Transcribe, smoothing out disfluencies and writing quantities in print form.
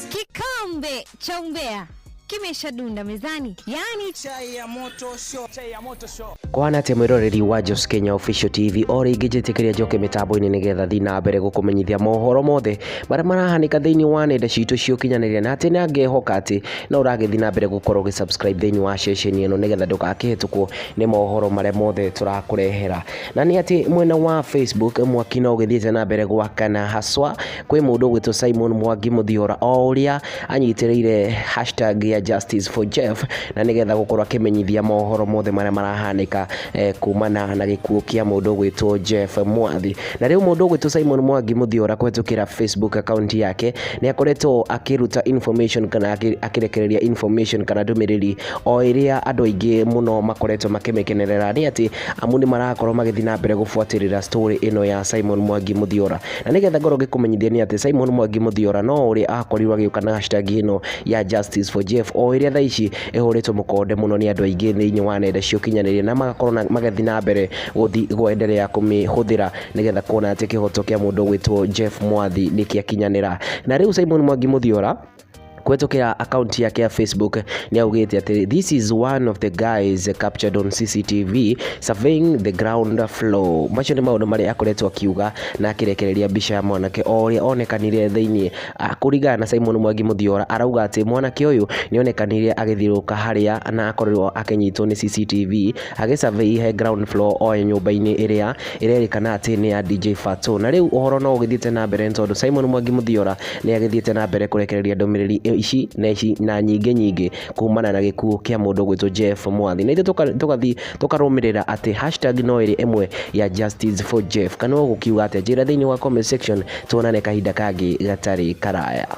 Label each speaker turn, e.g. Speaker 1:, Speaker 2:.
Speaker 1: Kikombe cha umbea kimeshadunda mezani, yani
Speaker 2: chai ya moto show.
Speaker 3: Kwana te mwiroreri wa Jos Kenya Official TV ori ngijitikiria njoke mitambo-ini nigetha thi na mbere gukumenyithia mohoro mothe maria marahanika thiini wa nenda citu cia ukinyanĩria na ati nangehoka ati no uragithi na mbere gukorwo gi-subscribe thiini wa ceceni ino nigetha ndukakihĩtũkwo ni mohoro maria mothe turakurehera. Na ni ati mwena wa Facebook mwaki no githiĩte na mbere gwakana haswa kwi mundu gwitwo Simon Mwangi Muthiora o uria anyitĩrĩire hashtag ya Justice for Jeff na nigetha gukorwo akimenyithia mohoro mothe maria marahanika kumana na gikuo kia mundu gwitwo Jeff Mwathi. Na riu mundu gwitwo Simon Mwangi Muthiora kwetukira Facebook account yake ni akoretwo akiruta information kana akirekereria information kana ndumiriri o iria andu aingi muno makoretwo makimekenerera ni ati amuni marakorwo magithi na mbere gufuatirira story ino ya Simon Mwangi Muthiora. Na nigetha ngoro gikumenyithia ni ati Simon Mwangi Muthiora no uri akorirwo agiuka na hashtag ino ya Justice for Jeff o iria thaici ihuritwo mukonde muno ni andu aingi thiini wa nenda cia ukinyanĩria na magakorwo magathi na mbere guenderea kumihuthira nigetha kuona ati kihoto kia mundu gwitwo Jeff Mwathi nikiakinyanira. Na riu Simon Mwangi Muthiora kwetukira account yake ya Facebook ni augite ati this is one of the guys captured on CCTV surveying the ground floor. Macio ni maundu maria akoretwo akiuga na akirekereria mbica ya mwanake oria onekanire thiini kurigana na Simon Mwangi Muthiora arauga ati mwanake uyu ni onekanire agithiruka haria na akorirwo akinyitwo ni CCTV agisurvey he ground floor o nyumba-ini iria irerikana ati ni ya DJ Fato. Na riu uhoro no ugithiete na mbere tondu Simon Mwangi Muthiora ni agithiete na mbere kurekereria ndumiriri ici na nyingi kumana na gikuo kia mundu gwitwo Jeff Mwathi. Na tukathi tukarumirira ati hashtag no iri emwe ya Justice for Jeff kana gukiuga ati njira thiini wa comment section tuonane kahinda kangi gatari karaya.